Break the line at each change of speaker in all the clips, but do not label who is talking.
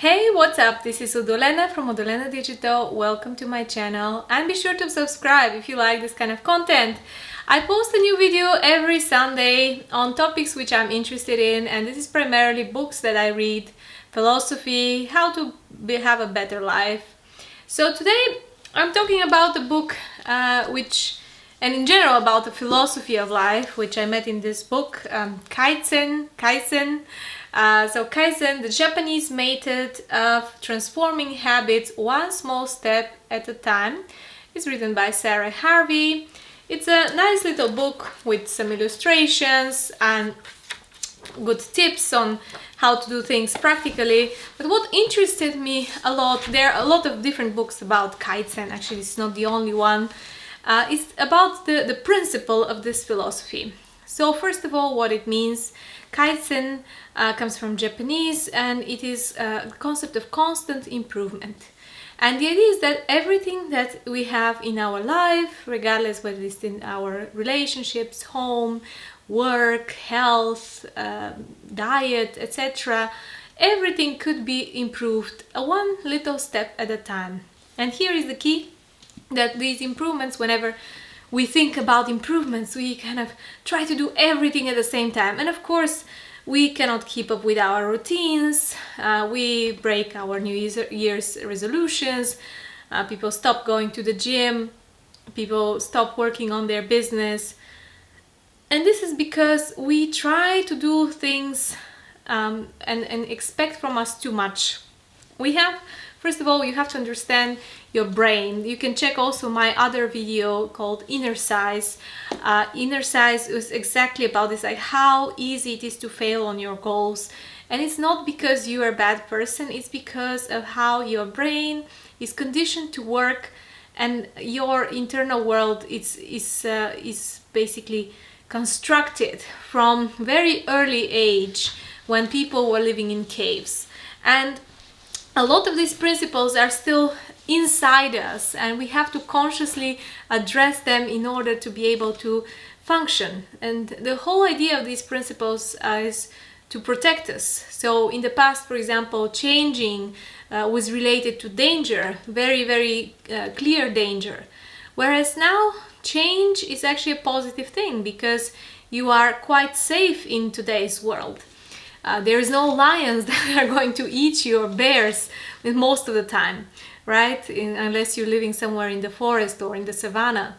Hey, what's up? This is Udolena from Udolena Digital. Welcome to my channel and be sure to subscribe if you like this kind of content. I post a new video every Sunday on topics which I'm interested in, and this is primarily books that I read, philosophy, how to have a better life. So today I'm talking about a book and in general about the philosophy of life, which I met in this book, Kaizen. So Kaizen, the Japanese method of transforming habits one small step at a time. It's written by Sarah Harvey. It's a nice little book with some illustrations and good tips on how to do things practically. But what interested me a lot, there are a lot of different books about Kaizen, actually it's not the only one. It's about the principle of this philosophy. So first of all, what it means. Kaizen comes from Japanese, and it is a concept of constant improvement. And the idea is that everything that we have in our life, regardless whether it's in our relationships, home, work, health, diet, etc., everything could be improved one little step at a time. And here is the key, that these improvements, whenever we think about improvements, we kind of try to do everything at the same time. And of course, we cannot keep up with our routines. We break our New Year's resolutions. People stop going to the gym. People stop working on their business. And this is because we try to do things and expect from us too much. First of all, you have to understand your brain. You can check also my other video called Inner Size. Inner Size is exactly about this, like how easy it is to fail on your goals. And it's not because you are a bad person, it's because of how your brain is conditioned to work, and your internal world is basically constructed from very early age, when people were living in caves. And a lot of these principles are still inside us, and we have to consciously address them in order to be able to function. And the whole idea of these principles is to protect us. So in the past, for example, changing was related to danger, very clear danger. Whereas now, change is actually a positive thing, because you are quite safe in today's world. There is no lions that are going to eat you, or bears most of the time, right? Unless you're living somewhere in the forest or in the savannah.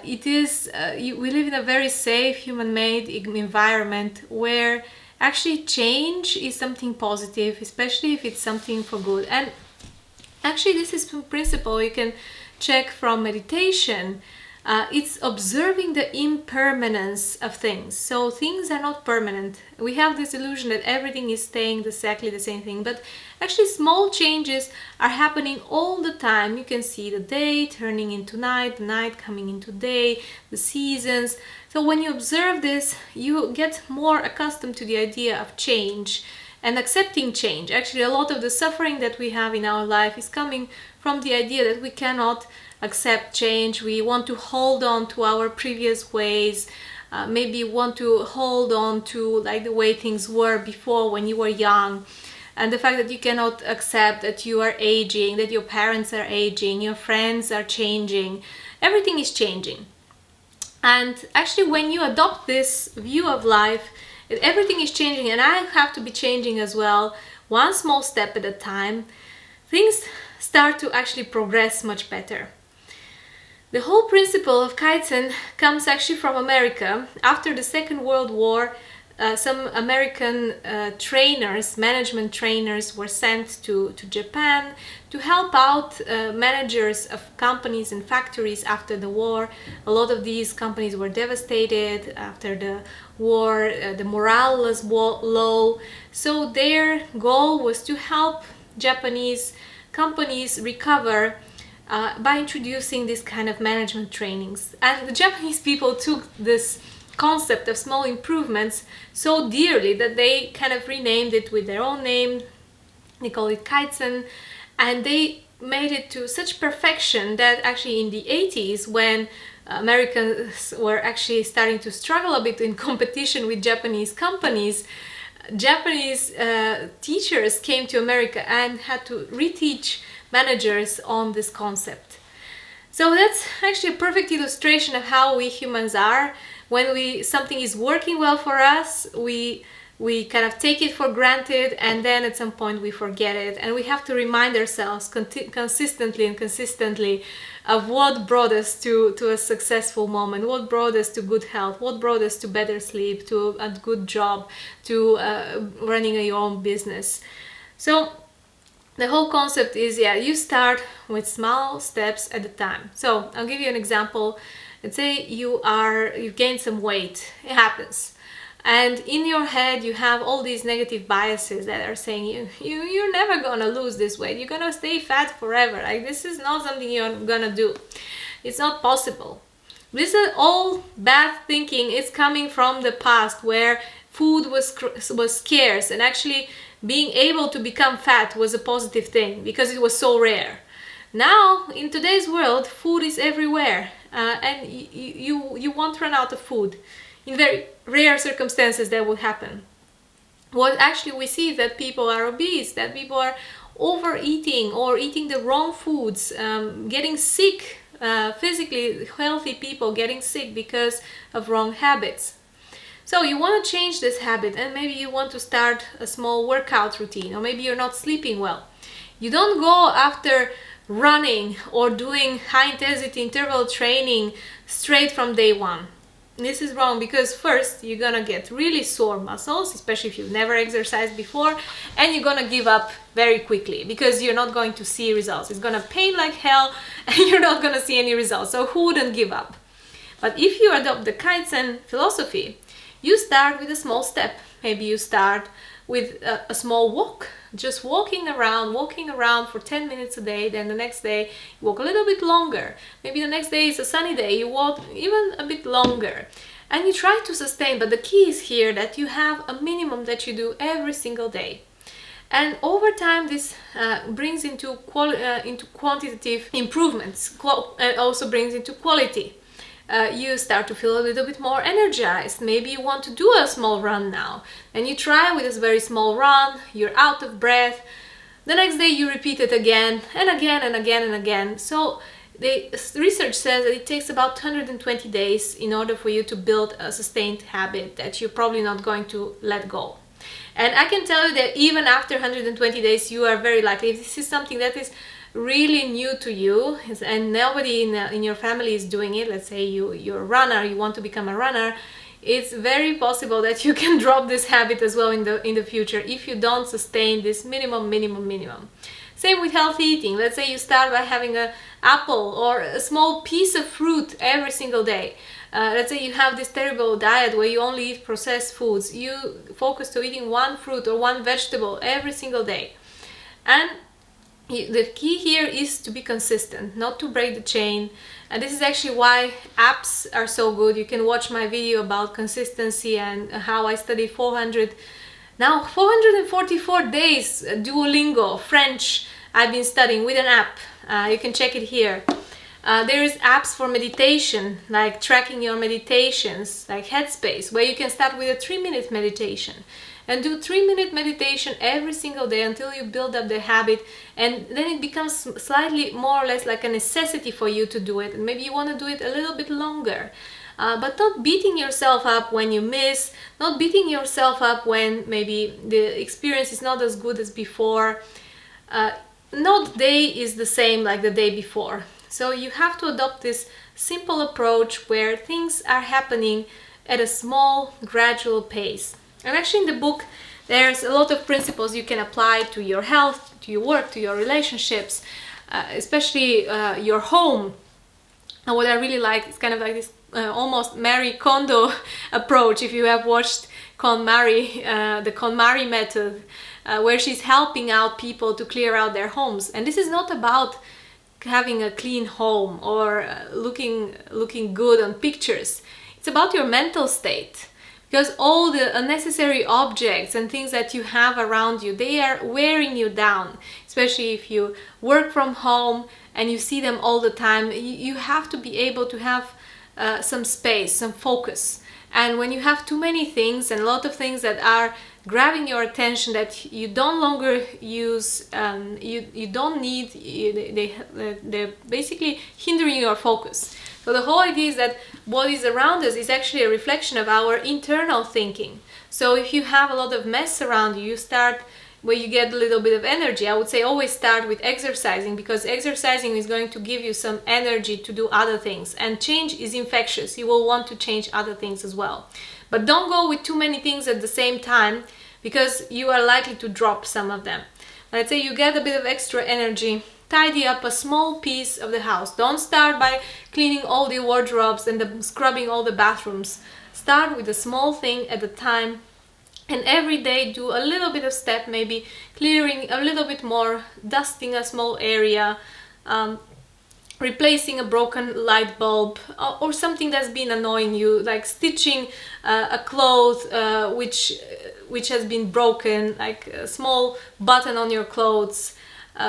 We live in a very safe, human-made environment where actually change is something positive, especially if it's something for good. And actually this is a principle you can check from meditation. It's observing the impermanence of things. So things are not permanent. We have this illusion that everything is staying exactly the same thing, but actually small changes are happening all the time. You can see the day turning into night, the night coming into day, the seasons. So when you observe this, you get more accustomed to the idea of change and accepting change. Actually, a lot of the suffering that we have in our life is coming from the idea that we cannot accept change. We want to hold on to our previous ways, maybe want to hold on to like the way things were before when you were young, and the fact that you cannot accept that you are aging, that your parents are aging, your friends are changing, everything is changing. And actually when you adopt this view of life, that everything is changing and I have to be changing as well, one small step at a time, things start to actually progress much better. The whole principle of Kaizen comes actually from America. After the Second World War, some American management trainers were sent to Japan to help out managers of companies and factories after the war. A lot of these companies were devastated after the war, the morale was low. So their goal was to help Japanese companies recover by introducing this kind of management trainings. And the Japanese people took this concept of small improvements so dearly that they kind of renamed it with their own name. They call it Kaizen, and they made it to such perfection that actually in the 80s, when Americans were actually starting to struggle a bit in competition with Japanese companies, Japanese teachers came to America and had to reteach managers on this concept. So that's actually a perfect illustration of how we humans are. When something is working well for us, we kind of take it for granted, and then at some point we forget it, and we have to remind ourselves consistently of what brought us to a successful moment, what brought us to good health, what brought us to better sleep, to a good job, to running your own business. So the whole concept is, you start with small steps at a time. So I'll give you an example. Let's say you've gained some weight. It happens. And in your head you have all these negative biases that are saying you're never gonna lose this weight, you're gonna stay fat forever, like this is not something you're gonna do, it's not possible. This is all bad thinking. It's coming from the past where food was scarce, and actually being able to become fat was a positive thing because it was so rare. Now in today's world, food is everywhere, and you won't run out of food. In very rare circumstances that would happen. What actually we see is that people are obese, that people are overeating or eating the wrong foods, getting sick, physically healthy people getting sick because of wrong habits. So you want to change this habit, and maybe you want to start a small workout routine, or maybe you're not sleeping well. You don't go after running or doing high intensity interval training straight from day one. This is wrong, because first you're gonna get really sore muscles, especially if you've never exercised before, and you're gonna give up very quickly because you're not going to see results. It's gonna pain like hell and you're not gonna see any results. So who wouldn't give up? But if you adopt the Kaizen philosophy, you start with a small step. Maybe you start with a small walk, just walking around for 10 minutes a day. Then the next day you walk a little bit longer. Maybe the next day is a sunny day, you walk even a bit longer, and you try to sustain. But the key is here that you have a minimum that you do every single day, and over time this brings into quantitative improvements, and also brings into quality. You start to feel a little bit more energized. Maybe you want to do a small run now, and you try with this very small run, you're out of breath. The next day you repeat it again and again and again and again. So the research says that it takes about 120 days in order for you to build a sustained habit that you're probably not going to let go. And I can tell you that even after 120 days, you are very likely, if this is something that is really new to you and nobody in your family is doing it, let's say you're a runner, you want to become a runner, it's very possible that you can drop this habit as well in the future if you don't sustain this minimum. Same with healthy eating. Let's say you start by having an apple or a small piece of fruit every single day. Let's say you have this terrible diet where you only eat processed foods. You focus to eating one fruit or one vegetable every single day. And the key here is to be consistent, not to break the chain. And this is actually why apps are so good. You can watch my video about consistency and how I studied 444 days Duolingo French I've been studying with an app. You can check it here. There is apps for meditation, like tracking your meditations, like Headspace, where you can start with a 3-minute meditation and do 3-minute meditation every single day until you build up the habit, and then it becomes slightly more or less like a necessity for you to do it, and maybe you want to do it a little bit longer. But not beating yourself up when you miss, not beating yourself up when maybe the experience is not as good as before. No day is the same like the day before. So you have to adopt this simple approach where things are happening at a small, gradual pace. And actually in the book there's a lot of principles you can apply to your health, to your work, to your relationships, especially your home. And what I really like is kind of like this almost Marie Kondo approach. If you have watched KonMari, the KonMari method, where she's helping out people to clear out their homes. And this is not about having a clean home or looking good on pictures. It's about your mental state, because all the unnecessary objects and things that you have around you, they are wearing you down. Especially if you work from home and you see them all the time, you have to be able to have some space, some focus. And when you have too many things and a lot of things that are grabbing your attention, that you don't longer use, you don't need, they're basically hindering your focus. So the whole idea is that what is around us is actually a reflection of our internal thinking. So if you have a lot of mess around you, you start where you get a little bit of energy. I would say always start with exercising, because exercising is going to give you some energy to do other things, and change is infectious. You will want to change other things as well. But don't go with too many things at the same time, because you are likely to drop some of them. Let's say you get a bit of extra energy, tidy up a small piece of the house. Don't start by cleaning all the wardrobes and scrubbing all the bathrooms. Start with a small thing at a time, and every day do a little bit of step, maybe clearing a little bit more, dusting a small area, replacing a broken light bulb, or something that's been annoying you, like stitching a cloth which has been broken, like a small button on your clothes,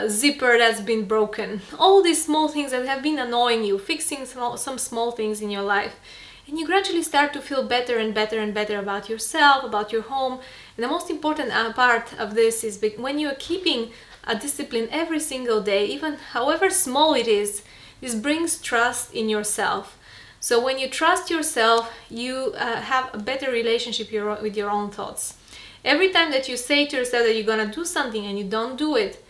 zipper that's been broken. All these small things that have been annoying you, fixing some small things in your life. And you gradually start to feel better and better and better about yourself, about your home. And the most important part of this is when you're keeping a discipline every single day, even however small it is, this brings trust in yourself. So when you trust yourself, you have a better relationship with your own thoughts. Every time that you say to yourself that you're gonna do something and you don't do it,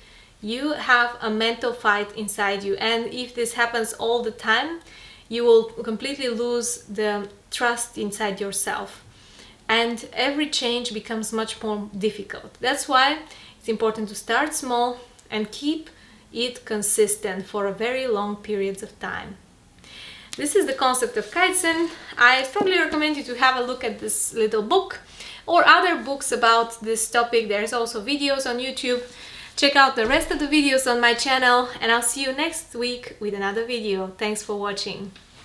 you have a mental fight inside you. And if this happens all the time, you will completely lose the trust inside yourself. And every change becomes much more difficult. That's why it's important to start small and keep it consistent for a very long periods of time. This is the concept of Kaizen. I strongly recommend you to have a look at this little book or other books about this topic. There's also videos on YouTube. Check out the rest of the videos on my channel, and I'll see you next week with another video. Thanks for watching.